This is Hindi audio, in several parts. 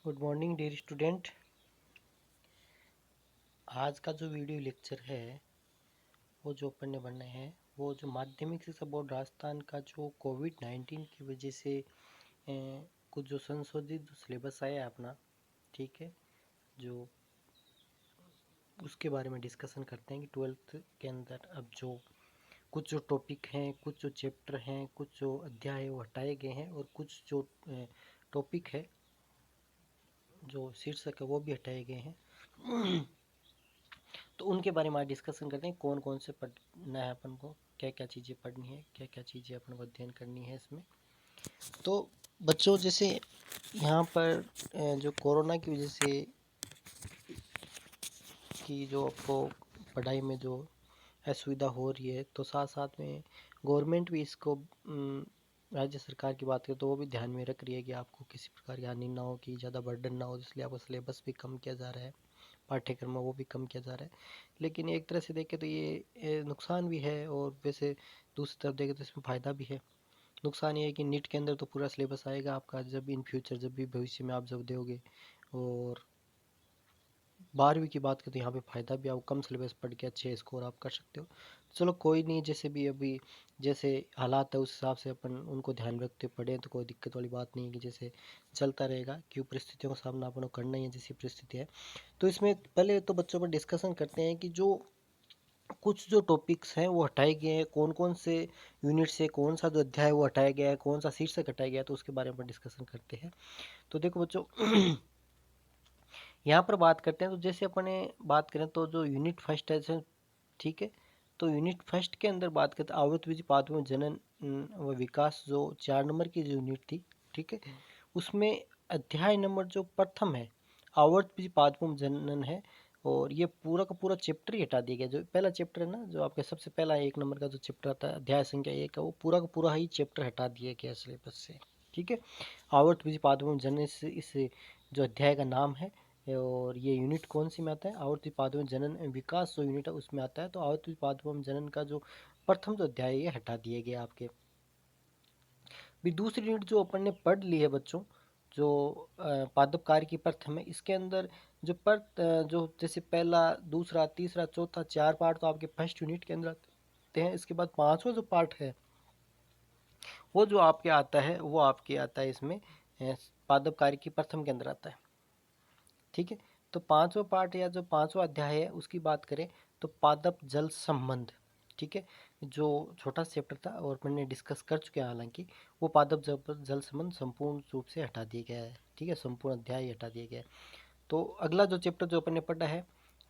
Good morning dear student. आज का जो वीडियो लेक्चर है वो जो अपन ने बनाया है वो जो माध्यमिक शिक्षा बोर्ड राजस्थान का जो कोविड-19 की वजह से कुछ जो संशोधित जो सिलेबस आया है अपना, ठीक है, जो उसके बारे में डिस्कशन करते हैं कि 12th के अंदर अब जो कुछ जो टॉपिक हैं, कुछ जो चैप्टर हैं, कुछ जो अध्याय है वो हटाए गए हैं और कुछ जो टॉपिक है, जो शीर्षक है वो भी हटाए गए हैं। तो उनके बारे में आज डिस्कशन करते हैं कौन कौन से पढ़ना है अपन को, क्या क्या चीज़ें पढ़नी है, क्या क्या चीज़ें अपन को अध्ययन करनी है इसमें। तो बच्चों जैसे यहाँ पर जो कोरोना की वजह से कि जो आपको पढ़ाई में जो असुविधा हो रही है, तो साथ साथ में गवर्नमेंट भी इसको राज्य सरकार की बात करें तो वो भी ध्यान में रख रही है कि आपको किसी प्रकार की हानि ना हो, कि ज़्यादा बर्डन ना हो, इसलिए आपका सिलेबस भी कम किया जा रहा है, पाठ्यक्रम वो भी कम किया जा रहा है। लेकिन एक तरह से देखें तो ये नुकसान भी है और वैसे दूसरी तरफ देखें तो इसमें फ़ायदा भी है। नुकसान ये है कि नीट के अंदर तो पूरा सिलेबस आएगा आपका, जब इन फ्यूचर जब भी भविष्य में आप जब दोगे। और 12वीं की बात करें तो यहाँ पे फ़ायदा भी, आप कम सिलेबस पढ़ के अच्छे स्कोर आप कर सकते हो। चलो कोई नहीं, जैसे भी अभी जैसे हालात है उस हिसाब से अपन उनको ध्यान रखते पढ़े तो कोई दिक्कत वाली बात नहीं है, कि जैसे चलता रहेगा, क्यों परिस्थितियों का सामना अपन को करना ही है जैसी परिस्थिति है। तो इसमें पहले तो बच्चों पर डिस्कशन करते हैं कि जो कुछ जो टॉपिक्स हैं वो हटाए गए हैं, कौन कौन से यूनिट से कौन सा जो अध्याय वो हटाया गया है, कौन सा शीर्षक हटाया गया है, तो उसके बारे में डिस्कशन करते हैं। तो देखो बच्चों, यहाँ पर बात करते हैं तो जैसे अपने बात करें तो जो यूनिट फर्स्ट है, ठीक है, तो यूनिट फर्स्ट के अंदर बात करते हैं आवृत्त बीज पादपों में जनन व विकास, जो 4 नंबर की जो यूनिट थी, ठीक है, उसमें अध्याय नंबर जो प्रथम है आवर्त बीज पादपों में जनन है। और ये पूरा का पूरा चैप्टर ही हटा दिया गया, जो पहला चैप्टर है ना, जो आपका सबसे पहला 1 नंबर का जो चैप्टर आता है अध्याय संख्या 1 का, वो पूरा का पूरा ही चैप्टर हटा दिया गया सिलेबस से, ठीक है। आवर्त बीज पादपों में जनन इस जो अध्याय का नाम है। और ये यूनिट कौन सी में आता है, आवर्ती पादपों में जनन एवं विकास जो यूनिट है उसमें आता है। तो आवर्ती पादपों में जनन का जो प्रथम जो अध्याय है ये हटा दिए गए आपके। भी दूसरी यूनिट जो अपन ने पढ़ ली है बच्चों, जो पादप कार्य की प्रथम है, इसके अंदर जो जो जैसे पहला दूसरा तीसरा चौथा 4 पार्ट तो आपके फर्स्ट यूनिट के अंदर आते हैं। इसके बाद 5वां जो पार्ट है वो जो आपके आता है वो आपके आता है इसमें पादप कार्य की प्रथम के अंदर आता है, ठीक है। तो 5वां पार्ट या जो 5वां अध्याय है उसकी बात करें तो पादप जल संबंध, ठीक है, जो छोटा चैप्टर था और अपन ने डिस्कस कर चुके हैं, हालांकि वो पादप जल संबंध संपूर्ण रूप से हटा दिया गया है, ठीक है, संपूर्ण अध्याय हटा दिया गया है। तो अगला जो चैप्टर जो अपन ने पढ़ा है,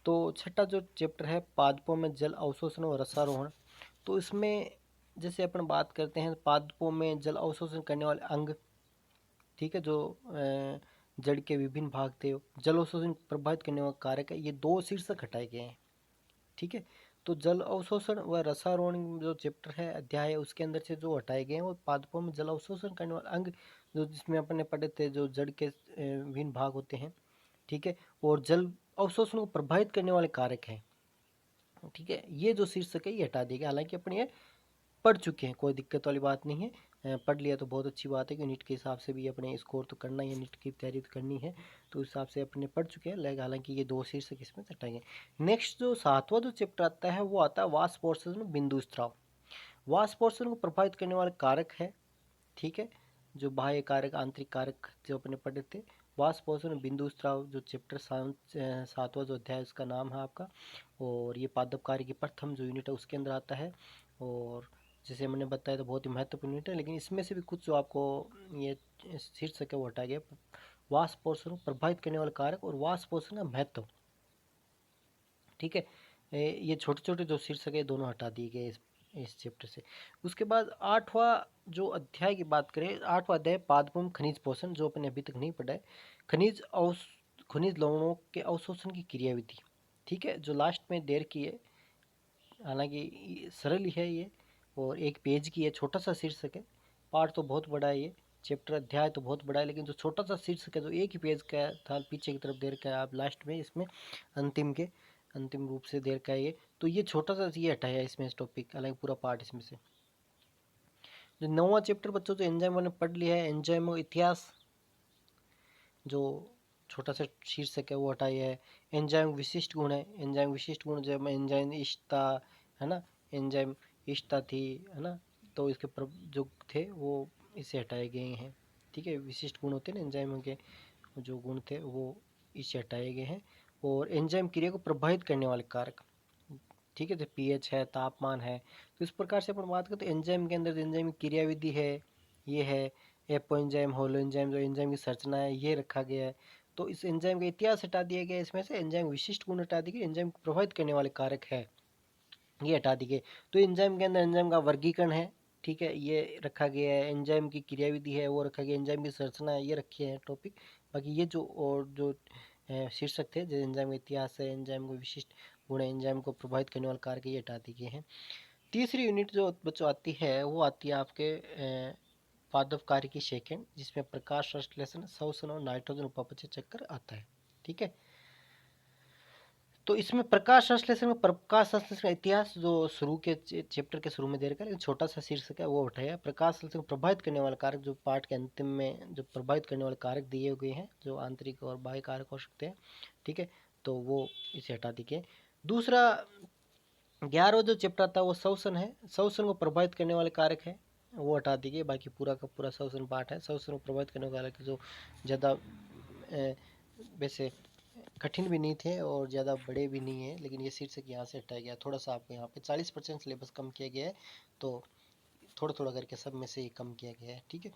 तो छठा जो चैप्टर है पादपों में जल अवशोषण और रसारोहण। तो इसमें जैसे अपन बात करते हैं पादपों में जल अवशोषण करने वाले अंग, ठीक है, जो जड़ के विभिन्न भाग थे, जल अवशोषण प्रभावित करने वाला कारक है, ये 2 शीर्षक हटाए गए हैं, ठीक है। तो जल अवशोषण व रसारोहण जो चैप्टर है अध्याय है उसके अंदर से जो हटाए गए हैं वो पादपों में जल अवशोषण करने वाले अंग, जो जिसमें अपन ने पढ़े थे जो जड़ के विभिन्न भाग होते हैं, ठीक है, और जल अवशोषण को प्रभावित करने वाले कारक हैं, ठीक है, ये जो शीर्षक है ये हटा दिया गया। हालांकि अपन ये पढ़ चुके हैं, कोई दिक्कत वाली बात नहीं है, पढ़ लिया तो बहुत अच्छी बात है कि नीट के हिसाब से भी अपने स्कोर तो करना ही है, नीट की तैयारी तो करनी है, तो उस हिसाब से अपने पढ़ चुके हैं। लेकिन हालांकि ये 2 शीर्षक इसमें हटाएंगे। नेक्स्ट जो 7वां जो चैप्टर आता है वो आता है वाष्प पोषण में बिंदु स्त्राव। वाष्प पोषण को प्रभावित करने वाले कारक है, ठीक है, जो बाह्य कारक आंतरिक कारक जो अपने पढ़े थे। वाष्प पोषण में बिंदु स्त्राव जो चैप्टर 7वां जो अध्याय उसका नाम है आपका, और ये पादप कार्य की प्रथम जो यूनिट है उसके अंदर आता है। और जैसे मैंने बताया तो बहुत ही महत्वपूर्ण यूनिट है, लेकिन इसमें से भी कुछ जो आपको ये शीर्षक है वो हटा गया, वाष्प पोषण को प्रभावित करने वाले कारक और वाष्प पोषण का महत्व, ठीक है। ये छोटे छोटे जो शीर्षक है दोनों हटा दिए गए इस चैप्टर से। उसके बाद 8वां जो अध्याय की बात करें, 8वां अध्याय पादपों में खनिज पोषण, जो अपने अभी तक नहीं पढ़ा है। खनिज खनिज लवणों के अवशोषण की क्रियाविधि, ठीक है, जो लास्ट में देर की है, हालांकि सरल ही है ये, और 1 पेज की है, छोटा सा शीर्षक है। पार्ट तो बहुत बड़ा है, ये चैप्टर अध्याय तो बहुत बड़ा है, लेकिन जो छोटा सा शीर्षक है जो 1 ही पेज का था, पीछे की तरफ दे रखा है आप लास्ट में, इसमें अंतिम रूप से दे रखा है ये, तो ये छोटा सा ये हटाया इसमें इस टॉपिक, हालांकि पूरा पार्ट इसमें से। जो 9वां चैप्टर बच्चों जो एंजाइम मैंने पढ़ लिया है, एंजाइमो इतिहास, जो छोटा सा शीर्षक है वो हटाया है। एंजाइम विशिष्ट गुण है, एंजाइम विशिष्ट गुण जब एंजाइम इष्टता है ना, एंजाइम इष्टता थी है ना, तो इसके जो थे वो इसे हटाए गए हैं। ठीक है, विशिष्ट गुण होते हैं ना एंजाइम के, जो गुण थे वो इसे हटाए गए हैं। और एंजाइम क्रिया को प्रभावित करने वाले कारक, ठीक है, तो पीएच है, तापमान है। तो इस प्रकार से अपन बात करते हैं एंजाइम के अंदर, एंजाइम की क्रिया विधि है, ये है एपो एंजाइम, होलो एंजाइम, जो एंजाइम की संरचना है ये रखा गया है। तो इस एंजाइम का इतिहास हटा दिया गया, इसमें से एंजाइम विशिष्ट गुण हटा दिए गए, एंजाइम को प्रभावित करने वाले कारक है ये हटा दिए गए। तो एंजाइम के अंदर एंजाइम का वर्गीकरण है, ठीक है, ये रखा गया है। एंजाइम की क्रियाविधि है वो रखा गया, एंजाइम की संरचना है ये रखी है टॉपिक। बाकी ये जो और जो शीर्षक थे, जो एंजाइम का इतिहास है, एंजाइम को विशिष्ट गुण है, एंजाइम को प्रभावित करने वाले कारक, ये हटा दिए गए हैं। तीसरी यूनिट जो बच्चों आती है वो आती है आपके पादप कार्य की सेकंड, जिसमें प्रकाश संश्लेषण, शोषण और नाइट्रोजन उपापचय चक्र आता है। ठीक है, तो इसमें प्रकाश संश्लेषण में, प्रकाश संश्लेषण का इतिहास जो शुरू के चैप्टर के शुरू में दे रखा है, छोटा सा शीर्षक है वो उठाया। प्रकाश संश्लेषण को प्रभावित करने वाले कारक, जो पाठ के अंतिम में जो प्रभावित करने वाले कारक दिए गए हैं, जो आंतरिक और बाह्य कारक हो सकते हैं, ठीक है, तो वो इसे हटा दिए। दूसरा 11वां जो चैप्टर था वो शोषण है, शोषण को प्रभावित करने वाले कारक है वो हटा दिए। बाकी पूरा का पूरा शोषण पाठ है। शोषण को प्रभावित करने वाले कारक जो ज़्यादा वैसे कठिन भी नहीं थे और ज़्यादा बड़े भी नहीं है, लेकिन ये शीर्षक यहाँ से हटाया गया। थोड़ा सा आपको यहाँ पे 40% सिलेबस कम किया गया है, तो थोड़ा थोड़ा करके सब में से ही कम किया गया है। ठीक है,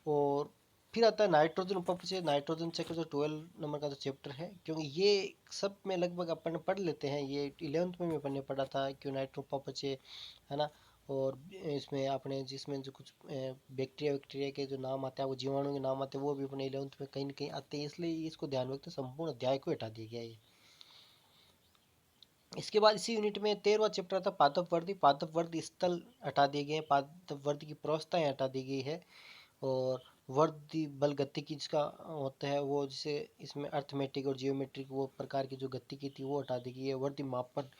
और फिर आता है नाइट्रोजन उपापचय, नाइट्रोजन चक्र जो 12 नंबर का जो चैप्टर है, क्योंकि ये सब में लगभग अपन पढ़ लेते हैं, ये 11th में भी अपन ने पढ़ा था क्यों नाइट्रो उपापचय है ना। और इसमें आपने जिसमें जो कुछ बैक्टीरिया वैक्टीरिया के जो नाम आते हैं, वो जीवाणु के नाम आते हैं, वो भी अपने 11th में कहीं ना कहीं आते हैं, इसलिए इसको ध्यान रखते संपूर्ण अध्याय को हटा दिया गया है। इसके बाद इसी यूनिट में 13वां चैप्टर था पादप वर्दी, पादप वर्दी स्थल हटा दिए गए, पादप वर्दी की प्रवस्थाएं हटा दी गई है। और वर्दी बल गतिकी जिसका होता है वो, जिसे इसमें अर्थमेटिक और जियोमेट्रिक वो प्रकार की जो गतिकी थी वो हटा दी गई है। वर्दी मापन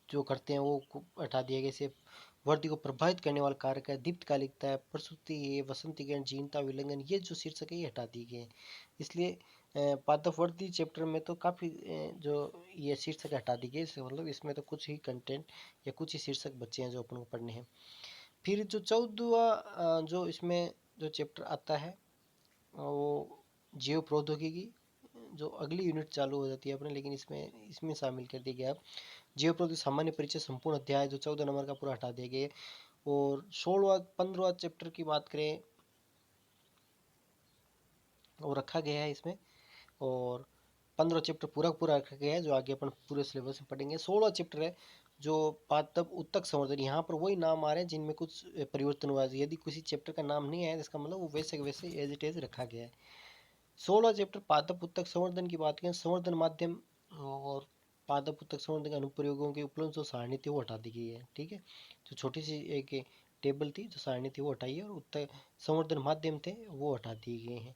जो करते हैं वो हटा दिया गया। इसे वर्दी को प्रभावित करने वाला कारक है, दीप्तकालिकता है, प्रसूति है, वसंतीकरण, जीनता, विलंघन, ये जो शीर्षक है ये हटा दिए गए हैं। इसलिए पादप वर्दी चैप्टर में तो काफ़ी जो ये शीर्षक हटा दी गई, इससे मतलब इसमें तो कुछ ही कंटेंट या कुछ ही शीर्षक बचे हैं जो अपन को पढ़ने हैं। फिर जो 14वां जो इसमें जो चैप्टर आता है वो जीव प्रौद्योगिकी, जो अगली यूनिट चालू हो जाती है अपने, लेकिन इसमें इसमें शामिल कर दिया गया। जीव प्रौद्योगिकी सामान्य परिचय संपूर्ण अध्याय जो 14 नंबर का पूरा हटा दिए गए। और 16वां 15वां चैप्टर की बात करें वो रखा गया है इसमें। और 15 चैप्टर पूरा पूरा रखा गया है, जो आगे अपन पूरे सिलेबस में पढ़ेंगे। 16वां चैप्टर है जो पादप उत्तक संवर्धन, यहाँ पर वही नाम आ रहे हैं जिनमें कुछ परिवर्तन हुआ है। यदि किसी चैप्टर का नाम नहीं आया इसका मतलब वो वैसे के वैसे एज इट इज रखा गया है। 16वां चैप्टर पादप उत्तक संवर्धन की बात करें, संवर्धन माध्यम और पादप उत्तक संवर्धन के अनुप्रयोगों की उपलब्ध जो सारणी थी वो हटा दी गई है। ठीक है, जो छोटी सी एक टेबल थी, जो सारणी थी वो हटाई है, और उत्तक संवर्धन माध्यम थे वो हटा दिए गए हैं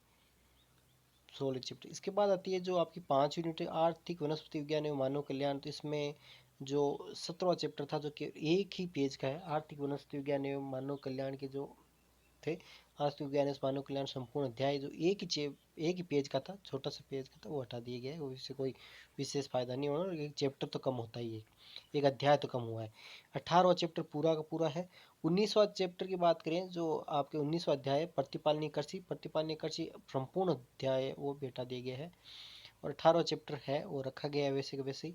16 चैप्टर। इसके बाद आती है जो आपकी 5 यूनिट है, आर्थिक वनस्पति विज्ञान एवं मानव कल्याण। तो इसमें जो 17वां चैप्टर था जो कि एक ही पेज का है, आर्थिक वनस्पति विज्ञान एवं मानव कल्याण के जो थे, आर्थिक विज्ञान एवं मानव कल्याण संपूर्ण अध्याय, जो एक ही पेज का था, छोटा सा पेज का था, वो हटा दिया गया है। उससे कोई विशेष फायदा नहीं होना, एक चैप्टर तो कम होता ही है, एक अध्याय तो कम हुआ है। 18वां चैप्टर पूरा का पूरा है। 19वां चैप्टर की बात करें जो आपके 19वां अध्याय है प्रतिपालनीय कृषि, प्रतिपालनीय कृषि संपूर्ण अध्याय वो भी हटा दिया गया है। और 18वां चैप्टर है वो रखा गया है वैसे के वैसे ही।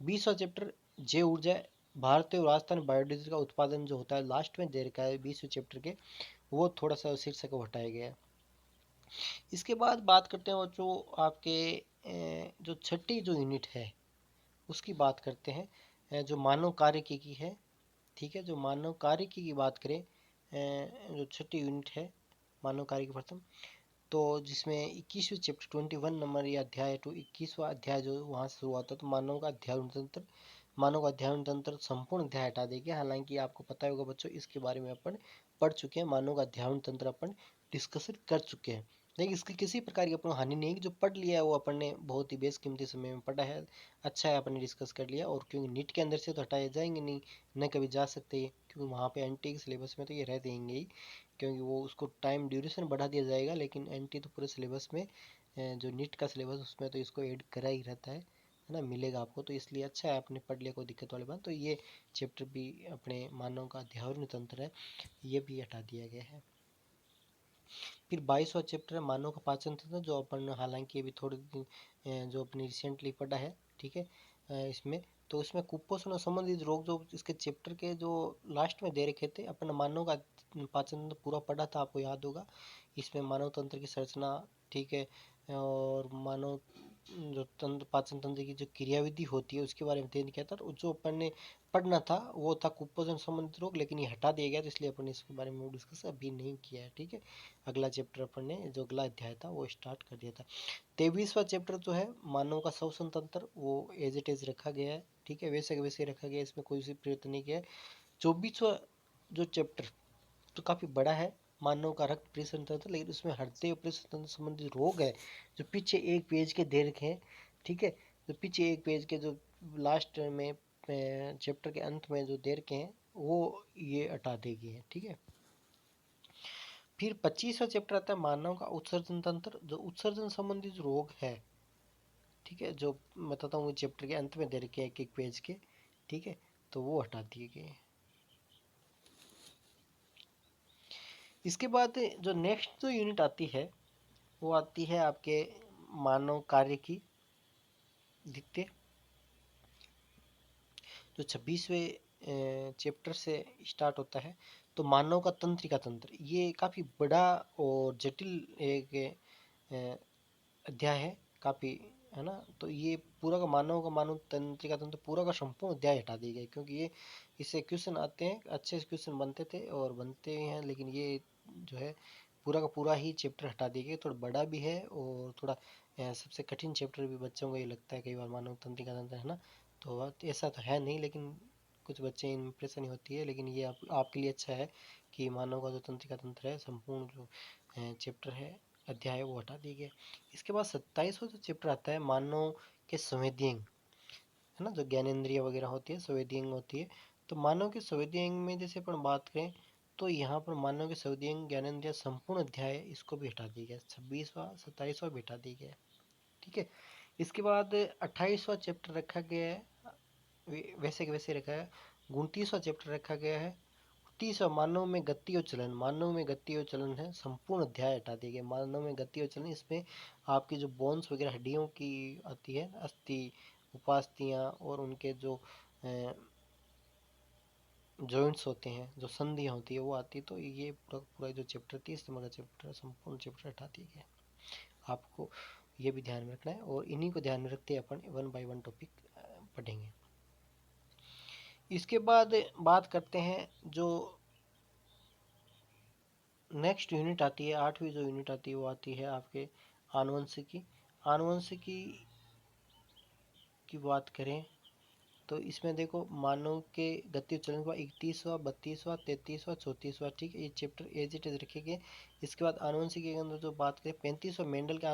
20वां चैप्टर जैव ऊर्जा, भारतीय और राजस्थान बायोडीजल का उत्पादन जो होता है लास्ट में दे रखा है 20वें चैप्टर के, वो थोड़ा सा शीर्षक को हटाया गया है। इसके बाद बात करते हैं वो जो आपके जो छठी जो यूनिट है उसकी बात करते हैं, जो मानव कार्यकी की है। ठीक है, जो मानव कार्यकी की बात करें, जो छठी यूनिट है मानव कार्यकी प्रथम, तो जिसमें 21वें चैप्टर 21 नंबर या अध्याय टू 21वां अध्याय जो वहाँ से शुरू होता है, तो मानव का अध्याय तंत्र, मानव का अध्ययन तंत्र संपूर्ण अध्याय हटा देंगे। हालांकि आपको पता होगा बच्चों इसके बारे में अपन पढ़ चुके हैं, मानव का अध्ययन तंत्र अपन डिस्कशन कर चुके हैं, लेकिन इसकी किसी प्रकार की अपन हानि नहीं है, जो पढ़ लिया है वो अपन ने बहुत ही बेशकीमती समय में पढ़ा है, अच्छा है अपन ने डिस्कस कर लिया। और क्योंकि नीट के अंदर से तो हटाए जाएंगे नहीं, न कभी जा सकते, क्योंकि वहाँ पे एनटी के सिलेबस में तो ये रह देंगे ही, क्योंकि वो उसको टाइम ड्यूरेशन बढ़ा दिया जाएगा, लेकिन एनटी तो पूरे सिलेबस में जो नीट का सिलेबस उसमें तो इसको ऐड करा ही रहता है ना, मिलेगा आपको, तो इसलिए अच्छा है आपने पढ़ लिया, कोई दिक्कत वाली बात। तो ये चैप्टर भी अपने मानव का अध्यावरण तंत्र है, ये भी हटा दिया गया है। फिर 22वां चैप्टर है मानव का पाचन तंत्र, जो अपन हालांकि अभी थोड़े दिन जो अपने रिसेंटली पढ़ा है, ठीक है, इसमें तो उसमें कुपोषण और संबंधित रोग जो इसके चैप्टर के जो लास्ट में दे रखे थे, अपन मानव का पाचन तंत्र पूरा पढ़ा था, आपको याद होगा। इसमें मानव तंत्र की संरचना, ठीक है, और मानव जो तंत्र पाचन तंत्र की जो क्रियाविधि होती है उसके बारे में दे दिया था। और जो अपन ने पढ़ना था वो था कुपोषण संबंधित रोग, लेकिन ये हटा दिया गया, तो इसलिए अपन ने इसके बारे में डिस्कस अभी नहीं किया है, ठीक है। अगला चैप्टर अपन ने जो अगला अध्याय था वो स्टार्ट कर दिया था। 23वां चैप्टर जो है मानव का श्वसन तंत्र, वो एज इट इज रखा गया है, ठीक है, वैसे का वैसे रखा गया है, इसमें कोई सी परिवर्तन नहीं किया है। 24वां जो चैप्टर तो काफी बड़ा है, मानव का रक्त परिसंचरण तंत्र, लेकिन उसमें हृदय परिसंचरण तंत्र संबंधित रोग है जो पीछे एक पेज के दे रखे हैं, ठीक है। जो पीछे एक पेज के जो लास्ट में चैप्टर के अंत में जो दे रखे हैं वो ये हटा देगी है, ठीक है। फिर 25वां चैप्टर आता है मानव का उत्सर्जन तंत्र, जो उत्सर्जन संबंधित रोग है, ठीक है, जो बताता हूँ चैप्टर के अंत में दे रखे हैं एक एक पेज के, ठीक है, तो वो हटा दिए गए। इसके बाद जो नेक्स्ट जो यूनिट आती है वो आती है आपके मानव कार्य की द्वितीय, जो 26वें चैप्टर से स्टार्ट होता है। तो मानव का तंत्रिका तंत्र, ये काफ़ी बड़ा और जटिल एक अध्याय है काफ़ी, है ना। तो ये पूरा का मानव तंत्रिका तंत्र पूरा का संपूर्ण अध्याय हटा दिया गया, क्योंकि ये इससे क्वेश्चन आते हैं, अच्छे क्वेश्चन बनते थे और बनते हैं, लेकिन ये जो है पूरा का पूरा ही चैप्टर हटा दिया गया। थोड़ा बड़ा भी है और थोड़ा सबसे कठिन चैप्टर भी बच्चों को ये लगता है कई बार मानव तंत्रिका तंत्र, है ना। तो ऐसा तो है नहीं, लेकिन कुछ बच्चे इंप्रेशन ही होती है, लेकिन ये आपके लिए अच्छा है कि मानव का जो तंत्रिका तंत्र है संपूर्ण जो चैप्टर है अध्याय वो हटा दिए गए। इसके बाद 27वां जो चैप्टर आता है मानव के संवेदीअंग, है ना, जो ज्ञानेंद्रिय वगैरह होती है संवेदीअंग होती है। तो मानव के संवेदीअंग में जैसे अपन बात करें तो यहाँ पर मानव के संवेदीअंग ज्ञानेंद्रिय संपूर्ण अध्याय इसको भी हटा दिया गया, 26वां 27वां भी हटा दिया गया, ठीक है। इसके बाद 28वां चैप्टर रखा गया है, वैसे के वैसे रखा है। 29वां चैप्टर रखा गया है। 30वां मानव में गति और चलन, मानव में गति और चलन है, संपूर्ण अध्याय हटा दिए गए। मानव में गति और चलन, इसमें आपकी जो बोन्स वगैरह हड्डियों की आती है, अस्थि उपास्थियां और उनके जो जॉइंट्स होते हैं, जो संधियां होती है वो आती है। तो ये पूरा पूरा जो चैप्टर 30 नंबर का चैप्टर संपूर्ण चैप्टर हटा दिए गए। आपको ये भी ध्यान में रखना है, और इन्हीं को ध्यान में रखते अपन 1 बाय 1 टॉपिक पढ़ेंगे। इसके बाद बात करते हैं जो नेक्स्ट यूनिट आती है, 8वीं जो यूनिट आती है वो आती है आपके आनुवंशिकी। आनुवंशिकी की बात करें तो इसमें देखो मानव के गति चलन का 31वां 32वां 33वां 34वां, ठीक है, ये चैप्टर एज इट इज रखेंगे। इसके बाद आनुवंशिकी के अंदर जो बात करें 35वां मेंडल के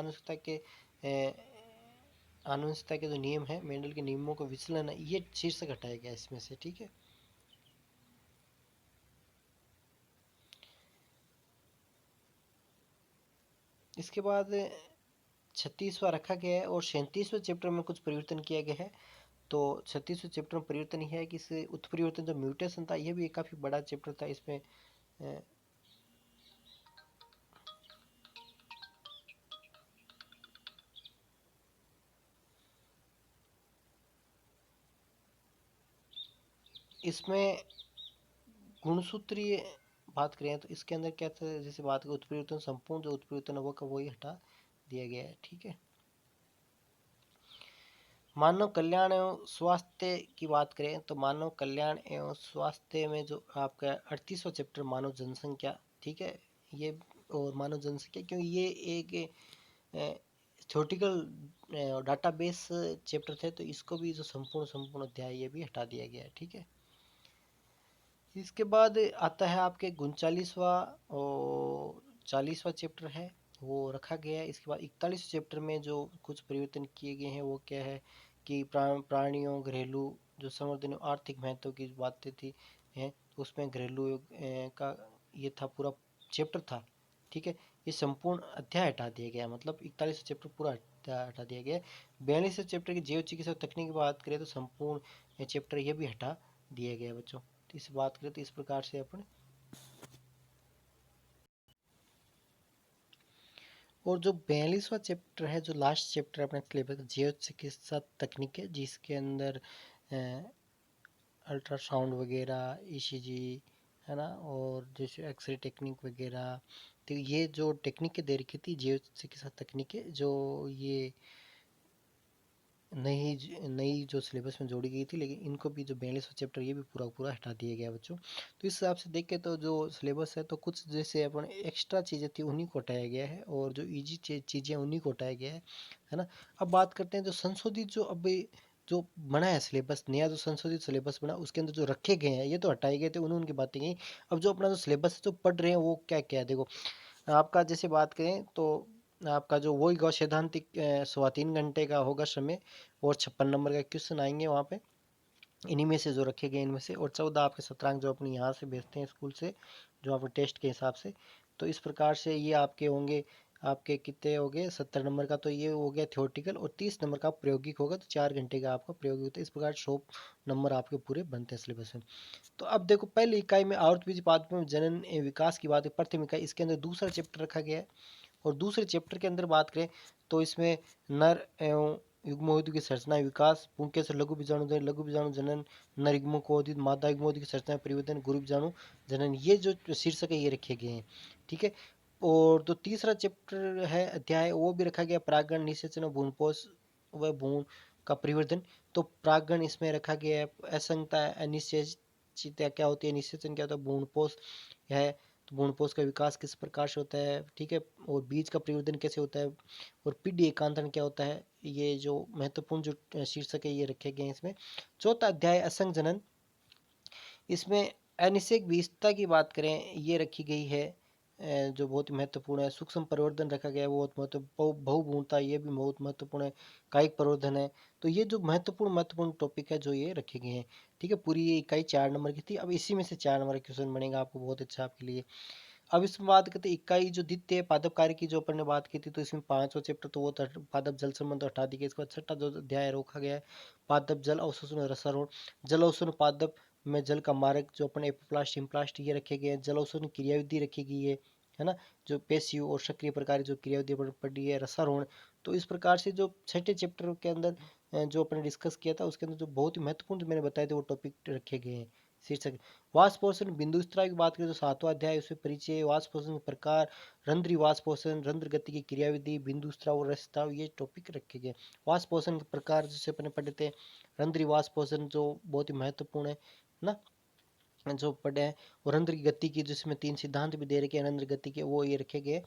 आनुवंशिकता के जो नियम है, मेंडल के नियमों का विचलन है, ये शीर्षक हटाया गया इसमें से, ठीक है। इसके बाद 36वां रखा गया है, और 37वें चैप्टर में कुछ परिवर्तन किया गया है। तो 36वें चैप्टर में परिवर्तन यह है कि इस उत्परिवर्तन जो म्यूटेशन था, यह भी एक काफी बड़ा चैप्टर था। इसमें अ, इसमें गुणसूत्रीय बात करें तो इसके अंदर क्या था, जैसे बात करें उत्परिवर्तन, संपूर्ण जो उत्परिवर्तन है वो का वही हटा दिया गया है, ठीक है। मानव कल्याण एवं स्वास्थ्य की बात करें तो मानव कल्याण एवं स्वास्थ्य में जो आपका 38वां चैप्टर मानव जनसंख्या, ठीक है, ये और मानव जनसंख्या, क्योंकि ये एक थ्योरेटिकल डाटाबेस चैप्टर थे, तो इसको भी जो संपूर्ण संपूर्ण अध्याय ये भी हटा दिया गया है, ठीक है। इसके बाद आता है आपके 39वां और 40वां चैप्टर है, वो रखा गया है। इसके बाद 41 चैप्टर में जो कुछ परिवर्तन किए गए हैं वो क्या है कि प्राणियों घरेलू जो संवर्धन आर्थिक महत्व की बातें थी हैं, तो उसमें घरेलू का ये था पूरा चैप्टर था, ठीक है, ये संपूर्ण अध्याय हटा दिया गया, मतलब 41 चैप्टर पूरा हटा दिया गया। 42 चैप्टर की जैव चिकित्सा और तकनीक की बात करें तो संपूर्ण चैप्टर ये भी हटा दिया गया बच्चों। तो इस बात करें तो इस प्रकार से अपन, और जो 42वां चैप्टर है, जो लास्ट चैप्टर अपने सिलेबस जैव चिकित्सा तकनीक है, जिसके अंदर अल्ट्रासाउंड वगैरह, ईसीजी, है ना, और जैसे एक्सरे टेक्निक वगैरह, तो ये जो टेक्निकें दे रखी थी जैव चिकित्सा तकनीकें, जो ये नई नई जो सिलेबस में जोड़ी गई थी, लेकिन इनको भी जो 42वां चैप्टर ये भी पूरा पूरा हटा दिया गया बच्चों। तो इस हिसाब से देखें तो जो सिलेबस है, तो कुछ जैसे अपन एक्स्ट्रा चीज़ें थी उन्हीं को हटाया गया है, और जो इजी चीज़ें उन्हीं को हटाया गया है ना। अब बात करते हैं जो संशोधित, जो अभी जो बना है सिलेबस, नया जो संशोधित सिलेबस बना, उसके अंदर जो रखे गए हैं, ये तो हटाए गए थे, उन्होंने उनकी बातें गई। अब जो अपना जो सिलेबस जो पढ़ रहे हैं वो क्या क्या है, देखो आपका जैसे बात करें तो आपका जो वही गौ सैद्धांतिक 3.25 घंटे का होगा समय, और 56 नंबर का क्वेश्चन आएंगे वहाँ पे, इन्हीं में से जो रखे गए इनमें से, और 14 आपके शतरंज जो अपने यहाँ से भेजते हैं स्कूल से, जो आपके टेस्ट के हिसाब से। तो इस प्रकार से ये आपके होंगे, आपके कितने हो गए 70 नंबर का, तो ये हो गया थ्योरेटिकल, और 30 नंबर का प्रायोगिक होगा, तो 4 घंटे का आपका प्रायोगिक होता है। इस प्रकार 100 नंबर आपके पूरे बनते हैं सिलेबस में। तो अब देखो पहली इकाई में आवर्त बीज पादप में जनन विकास की बात है, प्रथम इकाई, इसके अंदर दूसरा चैप्टर रखा गया है। और दूसरे चैप्टर के अंदर बात करें तो इसमें नर एवं युग्मोदित की संरचना विकास, पुंके से लघु बीजाणु जनन, लघु बीजाणु जनन, नर युग्मोदित, मादा युग्मोदित की संरचना परिवर्तन, गुरु बीजाणु जनन, ये जो शीर्षक है ये रखे गए हैं, ठीक है। और जो तीसरा चैप्टर है अध्याय, वो भी रखा गया परागण, निषेचन, भ्रूणपोष व भ्रूण का परिवर्तन। तो परागण इसमें रखा गया है, असंगता, अनिश्चितता क्या होती है, निषेचन क्या होता है, भ्रूणपोष है, तो भ्रूणपोष का विकास किस प्रकार से होता है, ठीक है, और बीज का परिवर्तन कैसे होता है, और पीढ़ी एकांतरण क्या होता है, ये जो महत्वपूर्ण जो शीर्षक है ये रखे गए हैं इसमें। चौथा अध्याय असंग जनन, इसमें अनिषेक विशेषता की बात करें ये रखी गई है, जो बहुत ही महत्वपूर्ण है। सूक्ष्म परिवर्तन रखा गया है, वो बहुत महत्व, बहुभूणता ये भी बहुत महत्वपूर्ण है। कायिक परिवर्तन है। तो ये जो महत्वपूर्ण टॉपिक है जो ये रखे गए हैं, ठीक है। पूरी ये इकाई 4 नंबर की थी, अब इसी में से 4 नंबर का क्वेश्चन बनेगा आपको, बहुत अच्छा आपके लिए। अब इसमें बात करते हैं इकाई जो द्वितीय पादप कार्य की, जो अपन ने बात की थी, तो इसमें 5वां चैप्टर तो वो पादप जल संबंध तो हटा दी गई। इसके बाद छठा जो अध्याय रोका गया है, पादप जल अवशोषण और रसारोहण, जल अवशोषण पादप में जल का मार्ग, जो अपने एपोप्लास्ट इम्प्लास्ट ये रखे गए हैं। जल अवशोषण क्रियाविधि रखी गई है ना, जो पेशिव और सक्रिय प्रकार जो क्रियाविधि अपन पढ़ी है। रसारोहण, तो इस प्रकार से जो छठे चैप्टर के अंदर जो अपने डिस्कस किया था, उसके अंदर जो बहुत ही महत्वपूर्ण जो मैंने बताए थे वो टॉपिक रखे गए हैं शीर्षक। वाष्पोषण बिंदु स्त्राव की बात करें तो 7वां अध्याय, उसमें परिचय, वाष्पोषण के प्रकार, रंध्री वाष्पोषण, रंध्र गति की क्रियाविधि, बिंदु स्त्राव और रसस्त्राव, ये टॉपिक रखे गए। वाष्पोषण के प्रकार जैसे अपने पढ़े थे, रंध्री वाष्पोषण जो बहुत ही महत्वपूर्ण है ना, जो पढ़े हैं। और रंध्र की गति की जिसमें 3 सिद्धांत भी दे रखे हैं रंध्र गति के, वो ये रखे गए।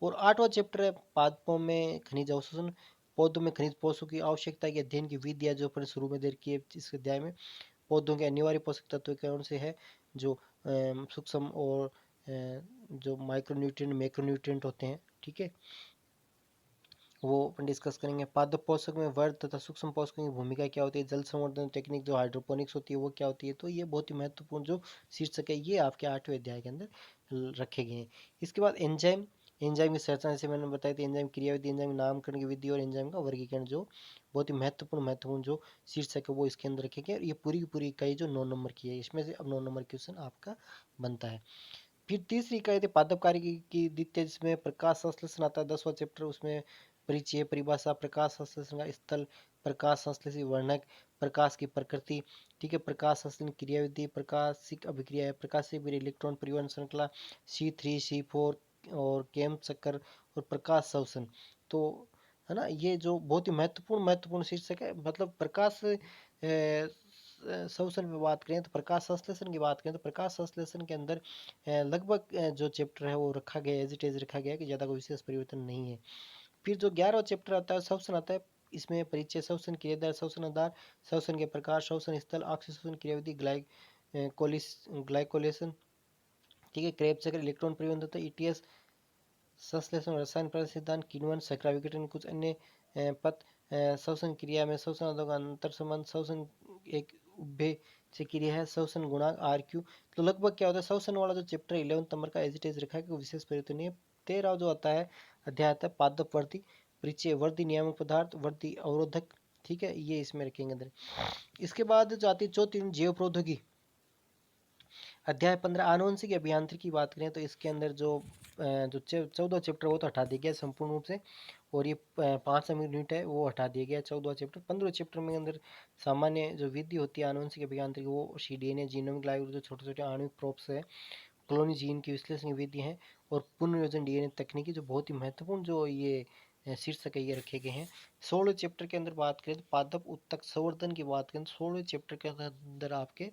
और 8वां चैप्टर है पादपों में खनिज अवशोषण, पौधों में खनिज पोषकों की आवश्यकता के अध्ययन की विधियां, जो अपन शुरू में दे रखी है इस अध्याय में। पौधों के अनिवार्य पोषक तत्व कौन से है, जो सूक्ष्म और जो माइक्रोन्यूट्रिएंट मैक्रोन्यूट्रिएंट होते हैं, ठीक है, वो अपन डिस्कस करेंगे। पादप पोषक में वर्ध तथा सूक्ष्म पोषकों की भूमिका क्या होती है, जल संवर्धन टेक्निक जो हाइड्रोपोनिक्स होती है वो क्या होती है। तो ये बहुत ही महत्वपूर्ण जो शीर्षक है ये आपके 8वें अध्याय के अंदर रखे गए हैं। इसके बाद एंजाइम, एंजाइम की संरचना जैसे मैंने बताई थी, एंजाइम क्रियाविधि, एंजाइम नामकरण की विधि और एंजाइम का वर्गीकरण, जो बहुत ही महत्वपूर्ण जो शीर्षक है वो इसके अंदर रखे गए। ये पूरी की पूरी इकाई जो 9 नंबर की है, इसमें से अब 9 नंबर क्वेश्चन आपका बनता है। फिर तीसरी इकाई थी पादप कार्य की द्वितीय, जिसमें प्रकाश संश्लेषण आता है 10वां चैप्टर, उसमें परिचय, परिभाषा, प्रकाश संश्लेषण का स्थल, प्रकाश संश्लेषी वर्णक, प्रकाश की प्रकृति, ठीक है, प्रकाश संश्लेषण क्रियाविधि, प्रकाशिक अभिक्रिया है, प्रकाशिक इलेक्ट्रॉन परिवहन श्रृंखला, C3 C4 और केम चक्कर, और प्रकाश शोषण। तो है ना, ये जो बहुत ही महत्वपूर्ण शीर्षक है, मतलब प्रकाश शोषण में बात करें तो, प्रकाश संश्लेषण की बात करें तो, प्रकाश संश्लेषण के अंदर लगभग जो चैप्टर है वो रखा गया है, एज इट इज रखा गया है, कि ज़्यादा कोई विशेष परिवर्तन नहीं है। फिर जो 11वां चैप्टर आता है शोषण आता है, इसमें परिचय, शोषण क्रियाधार, शोषण आधार, शोषण के प्रकार, शोषण स्थल, ऑक्सीशोषण क्रियाविधि, ग्लाइकोलेशन, ठीक है, क्रेब चक्र, इलेक्ट्रॉन परिवहन तथा ईटीएस, संश्लेषण और रसायन पर सिद्धांत, किण्वन, शर्करा विघटन, कुछ अन्य पथ, शोषण क्रिया में शोषण का अंतर संबंध, शोषण एक उभय से क्रिया है, श्वसन गुणांक आर क्यू। तो लगभग क्या होता है, श्वसन वाला जो चैप्टर 11 नंबर का एज इट इज रखा है, कोई विशेष परिवर्तन नहीं है। 13 जो आता है अध्याय आता है पादप वर्दी, परिचय वर्दी, नियामक पदार्थ, वर्दी अवरोधक, ठीक है, ये इसमें रखेंगे अंदर। इसके बाद जो आती है चौथी जैव प्रौद्योगिकी, अध्याय 15 आनुवंशिक अभियांत्रिकी की बात करें तो इसके अंदर जो 14 चैप्टर वो तो हटा दिया गया संपूर्ण रूप से, और ये 5 यूनिट है वो हटा दिया गया 14 चैप्टर। 15 चैप्टर में अंदर सामान्य जो विधि होती है आनुवंशिक अभियांत्रिकी, वो सीडीएनए, जीनोमिक लाइब्रेरी, जो छोटे छोटे आणविक प्रोब्स है, क्लोनिंग जीन की विश्लेषण की विधि है, और पुनर्योजन डीएनए तकनीकी, जो बहुत ही महत्वपूर्ण जो ये शीर्षक है ये रखे गए हैं। 16 चैप्टर के अंदर बात करें तो पादप उत्तक संवर्धन की बात करें तो 16 चैप्टर के अंदर आपके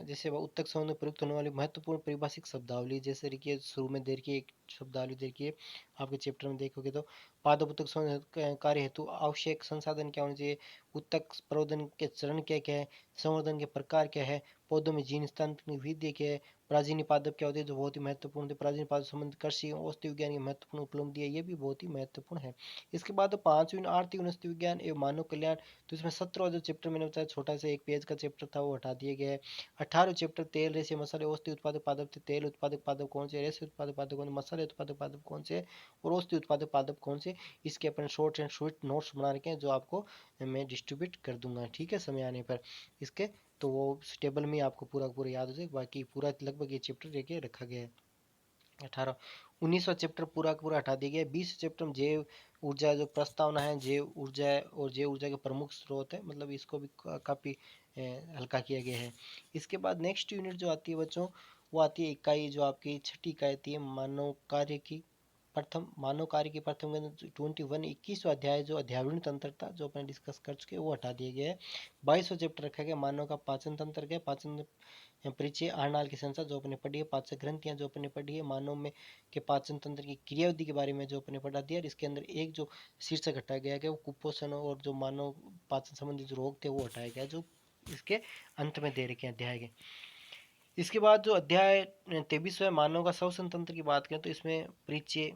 जैसे वह उत्तक संबंध में प्रयुक्त होने वाली महत्वपूर्ण परिभाषिक शब्दावली, जैसे देखिए शुरू में दे रखी है एक शब्दावली दे रखी है, आपके चैप्टर में देखोगे तो पादप उत्तक संवर्धन कार्य हेतु आवश्यक संसाधन क्या होने चाहिए, उत्तक प्रवर्धन के चरण क्या क्या है, संवर्धन के प्रकार क्या है, पौधों में जीन स्थानांतरण की विधि क्या है, प्राचीन पादप क्या होते हैं जो बहुत ही महत्वपूर्ण थे, प्राचीन पादप संबंध कृषि औषधि विज्ञान की महत्वपूर्ण उपलब्धि है, ये भी बहुत ही महत्वपूर्ण है। इसके बाद 5वीं आर्थिक वनस्पति विज्ञान एवं मानव कल्याण, तो इसमें 17 जो चैप्टर मैंने बताया छोटा सा एक पेज का चैप्टर था वो हटा दिया गया है। 18 चैप्टर तेल रेशे मसाले औषधि उत्पादक पादप थे, तेल उत्पादक पादप कौन से, रेशे उत्पादक पादप कौन से, मसाले उत्पादक पादप कौन से, और औषधि उत्पादक पादप कौन से, इसके अपन शॉर्ट एंड स्वीट नोट्स बना रखे हैं जो आपको मैं डिस्ट्रीब्यूट कर दूंगा, ठीक है, समय आने पर इसके। तो वो टेबल में आपको पूरा पूरा याद हो जाए, बाकी पूरा लगभग ये चैप्टर लेके रखा गया है। 18 19वां चैप्टर पूरा का पूरा हटा दिया गया है। 20 चैप्टर में जैव ऊर्जा जो प्रस्तावना है, जैव ऊर्जा है और जैव ऊर्जा के प्रमुख स्रोत है, मतलब इसको भी काफ़ी हल्का किया गया है। इसके बाद नेक्स्ट यूनिट जो आती है बच्चों, वो आती है इकाई जो आपकी छठी इकाई आती है मानव कार्य की प्रथम, मानव कार्य की प्रथम 21 21वां अध्याय जो अध्यावरण तंत्र था जो अपने डिस्कस कर चुके वो हटा दिया गया है। 22वां चैप्टर रखा गया मानव का पाचन तंत्र का, पाचन परिचय आरनाल की संख्या जो अपने पढ़ी है, पाचक ग्रंथियां जो अपने पढ़ी है, मानव में के पाचन तंत्र की क्रियाविधि के बारे में जो अपने पढ़ा दिया, इसके अंदर एक जो शीर्षक हटाया गया है वो कुपोषण और जो मानव पाचन संबंधी जो रोग थे वो हटाया गया जो इसके अंत में दे रखे हैं अध्याय के। इसके बाद जो अध्याय 23वां मानव का श्वसन तंत्र की बात करें तो इसमें परिचय,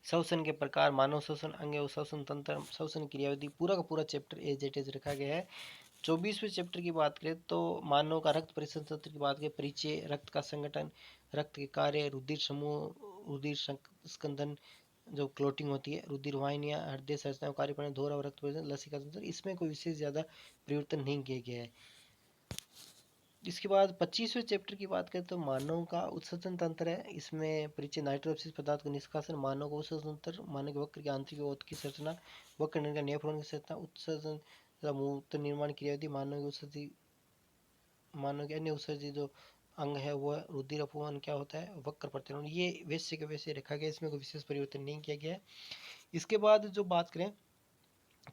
श्वसन के प्रकार, मानव श्वसन अंग और श्वसन तंत्र, श्वसन क्रियाविधि, पूरा का पूरा चैप्टर एज इट इज रखा गया है। 24वें चैप्टर की बात करें तो मानव का रक्त परिसंचरण तंत्र की बात करें, परिचय, रक्त का संगठन, रक्त के कार्य, रुधिर समूह, रुधिर स्कंदन जो क्लोटिंग होती है, रुधिर वाहिनियां, हृदय संरचना कार्य प्रणाली, दोहरा रक्त परिसंचरण, लसिका तंत्र, इसमें कोई विशेष ज्यादा परिवर्तन नहीं किया गया है। इसके बाद 25वें चैप्टर की बात करें तो मानव का उत्सर्जन तंत्र है, इसमें परिचय, नाइट्रोसिस पदार्थ का निष्कासन, मानव का उत्सर्जन तंत्र, मानव के वक्र की आंतरिक ओत की संरचना, वक्र निर्गम नेफ्रॉन की संरचना, उत्सर्जन मूत्र निर्माण क्रियाविधि, मानव की उत्सर्जी, मानव के अन्य उत्सर्जी जो अंग है वो रुधिर अपवहन क्या होता है, वक्र प्रतिरोध, ये वैसे के वैसे रखा गया, इसमें कोई विशेष परिवर्तन नहीं किया गया है। इसके बाद जो बात करें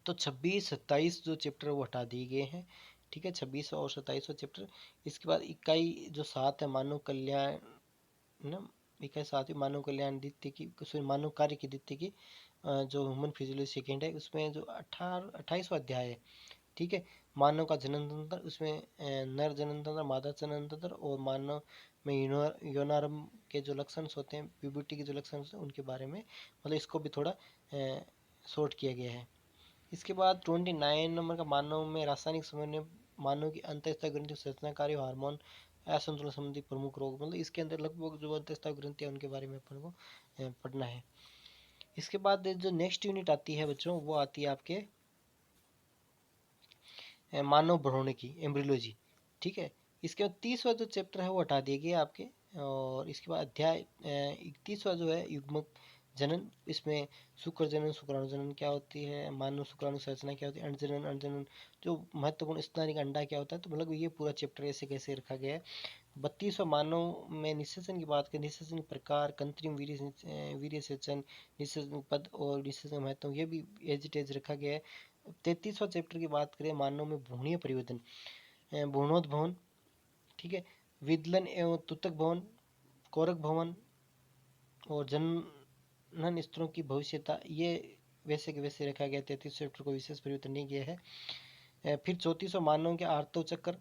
तो 26 27 जो चैप्टर वो हटा दिए गए हैं, ठीक है, 26 और 27वां चैप्टर। इसके बाद इकाई जो 7 है मानव कल्याण ना, इकाई 7 मानव कल्याण द्वितीय की, मानव कार्य की द्वितीय की जो ह्यूमन फिजियोलॉजी सेकेंड है, उसमें जो 28वां अध्याय है, ठीक है, मानव का जनन तंत्र, उसमें नर जनन तंत्र, मादा जनन तंत्र और मानव में यौनारंभ के जो लक्षण होते हैं, प्यूबर्टी के जो लक्षण होते हैं उनके बारे में, मतलब इसको भी थोड़ा शॉर्ट किया गया है। इसके बाद 29 नंबर का मानव में रासायनिक समन्वय, मानव की अंतःस्थ ग्रंथि संरचना कार्य, हार्मोन असंतुलन संबंधी प्रमुख रोग, मतलब इसके अंदर लगभग जो अंतःस्थ ग्रंथि है उनके बारे में अपन को पढ़ना है। इसके बाद जो नेक्स्ट यूनिट आती है बच्चों वो आती है आपके मानव भ्रूण की एम्ब्रियोलॉजी, ठीक है। इसके बाद 30वां जो चैप्टर है वो हटा दिया गया आपके, और इसके बाद अध्याय 31वां जो है युग्मक जनन, इसमें शुक्र जनन, शुक्राणु जनन क्या होती है, मानव शुक्राणु संरचना क्या होती है, अंडजनन, अंडजनन जो महत्वपूर्ण स्तनानिक अंडा क्या होता है, तो मतलब ये पूरा चैप्टर ऐसे कैसे रखा गया है। 32वां मानव में निषेचन की बात करें, निषेचन के प्रकार, कृत्रिम वीर्य सेचन, निषेचन पद और निषेचन महत्व, ये भी एज इट एज रखा गया है। 33वां चैप्टर की बात करें मानव में भ्रूणीय परिवर्तन, भ्रूणोद्भवन, ठीक है, विदलन एवं तुतक भवन, कोरक भवन और जनन स्तरों की भविष्यता, ये वैसे के वैसे रखा गया। 33 चैप्टर को विशेष परिवर्तन नहीं किया है। फिर 34वां मानव के आर्तव चक्कर,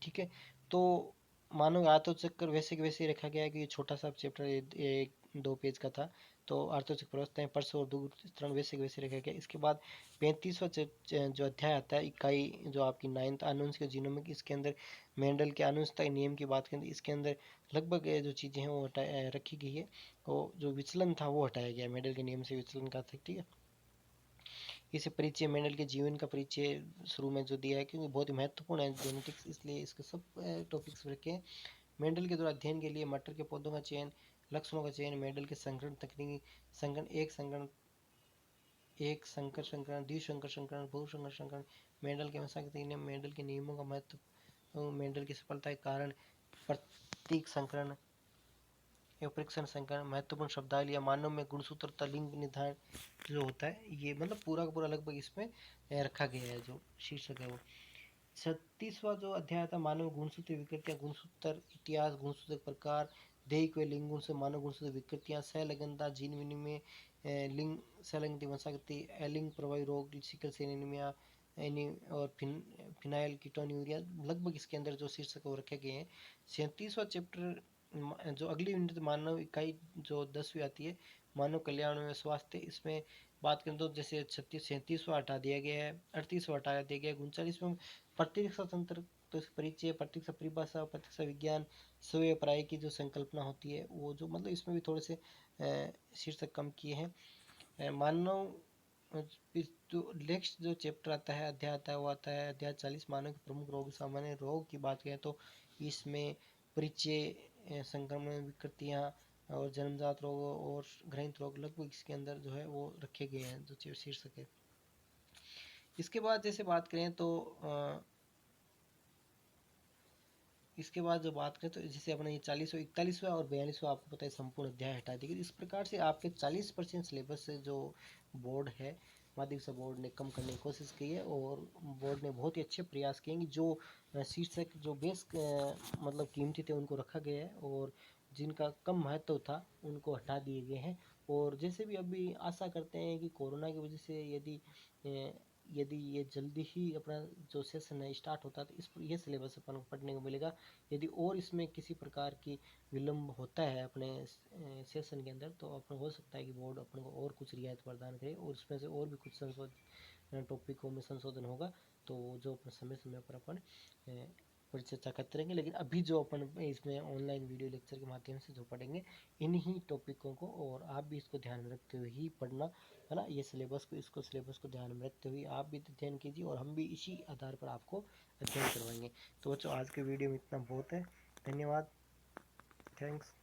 ठीक है, तो मानव आर्तव चक्कर वैसे के वैसे रखा गया है कि ये छोटा सा चैप्टर एक 2 पेज का था, तो आर्थिक व्यवस्थाएं परस और दूसरा वैसे वैसे रखा गया। इसके बाद 35वां जो अध्याय आता है, इकाई जो आपकी 9th आनुवंशिक जीनोमिक, इसके अंदर मेंडल के आनुवंशिकता नियम की बात करें, इसके अंदर लगभग जो चीज़ें हैं वो रखी गई है, और जो विचलन था वो हटाया गया, मेंडल के नियम से विचलन का था, ठीक है। इसे परिचय, मेंडल के जीवन का परिचय शुरू में जो दिया है, क्योंकि बहुत ही महत्वपूर्ण है जेनेटिक्स, इसलिए इसके सब टॉपिक्स रखे हैं। मेंडल के द्वारा अध्ययन के लिए मटर के पौधों का चयन, लक्षणों का चयन, मेंडल के संकरण तकनीकी, संकरण एक संकर संकरण, द्विसंकर संकरण, बहुसंकर संकरण, मेंडल के मशागती नियम, मेंडल के नियमों का महत्व, मेंडल की सफलता के कारण, प्रतीक संकरण या परीक्षण संकरण, महत्वपूर्ण शब्दावली या मानव में गुणसूत्रता, लिंग निर्धारण जो होता है, ये मतलब पूरा का पूरा लगभग इसमें रखा गया है, जो शीर्षक है वो। 36वां जो अध्याय था, मानव गुणसूत्र विकृतियां, गुणसूत्र इतिहास, गुणसूत्र प्रकार, दैहिक व लिंग गुण से मानव गुणसूत्र विकृतियां, सहलगनता, जीन विनिमय, लिंग सहलगनती वंशागति, एलिंग प्रवाही रोग, सिकल सेल एनीमिया, और फिनाइल कीटोन्यूरिया, लगभग इसके अंदर जो शीर्षक वो रखे गए हैं। 37वां चैप्टर जो अगली यूनिट मानव इकाई जो 10वीं आती है, मानव कल्याण में स्वास्थ्य, इसमें बात करें तो जैसे 37वां हटा दिया गया है, 38वां हटा दिया गया है, 39वां प्रतीक्षा तंत्र, तो इस परिचय, प्रतीक्षा परिभाषा, प्रतीक्षा विज्ञान, स्वयं प्राय की जो संकल्पना होती है वो, जो मतलब इसमें भी थोड़े से शीर्षक कम किए हैं। मानव जो नेक्स्ट जो चैप्टर आता है, अध्याय आता है, वो आता है अध्याय 40, मानव के प्रमुख रोग, सामान्य रोग की बात करें तो इसमें परिचय, संक्रमण विकृतियां और जन्मजात रोग और ग्रहित रोग, लगभग इसके अंदर जो है वो रखे गए हैं, जो शीर्षक है। इसके बाद जैसे बात करें तो इसके बाद जो बात करें तो जैसे अपने ये 40वां, 41वां और 42वां आपको पता है संपूर्ण अध्याय हटा देगी। इस प्रकार से आपके 40% सिलेबस से जो बोर्ड है, माध्यमिक बोर्ड ने कम करने की कोशिश की है, और बोर्ड ने बहुत ही अच्छे प्रयास किए हैं कि जो शीर्षक जो बेस मतलब कीमती थे उनको रखा गया है, और जिनका कम महत्व था उनको हटा दिए गए हैं। और जैसे भी अभी आशा करते हैं कि कोरोना की वजह से यदि ये जल्दी ही अपना जो सेशन है स्टार्ट होता है, तो इस ये सिलेबस अपन को पढ़ने को मिलेगा। यदि और इसमें किसी प्रकार की विलम्ब होता है अपने सेशन के अंदर, तो अपन हो सकता है कि बोर्ड अपन को और कुछ रियायत प्रदान करे, और उसमें से और भी कुछ टॉपिकों में संशोधन होगा, तो जो अपन समय समय पर अपन परिचर्चा करते रहेंगे। लेकिन अभी जो अपन इसमें ऑनलाइन वीडियो लेक्चर के माध्यम से जो पढ़ेंगे इन्हीं टॉपिकों को, और आप भी इसको ध्यान में रखते हुए ही पढ़ना है ना, ये सिलेबस को, इसको सिलेबस को ध्यान में रखते हुए आप भी अध्ययन कीजिए, और हम भी इसी आधार पर आपको अध्ययन करवाएंगे। तो बच्चों आज के वीडियो में इतना बहुत है, धन्यवाद, थैंक्स।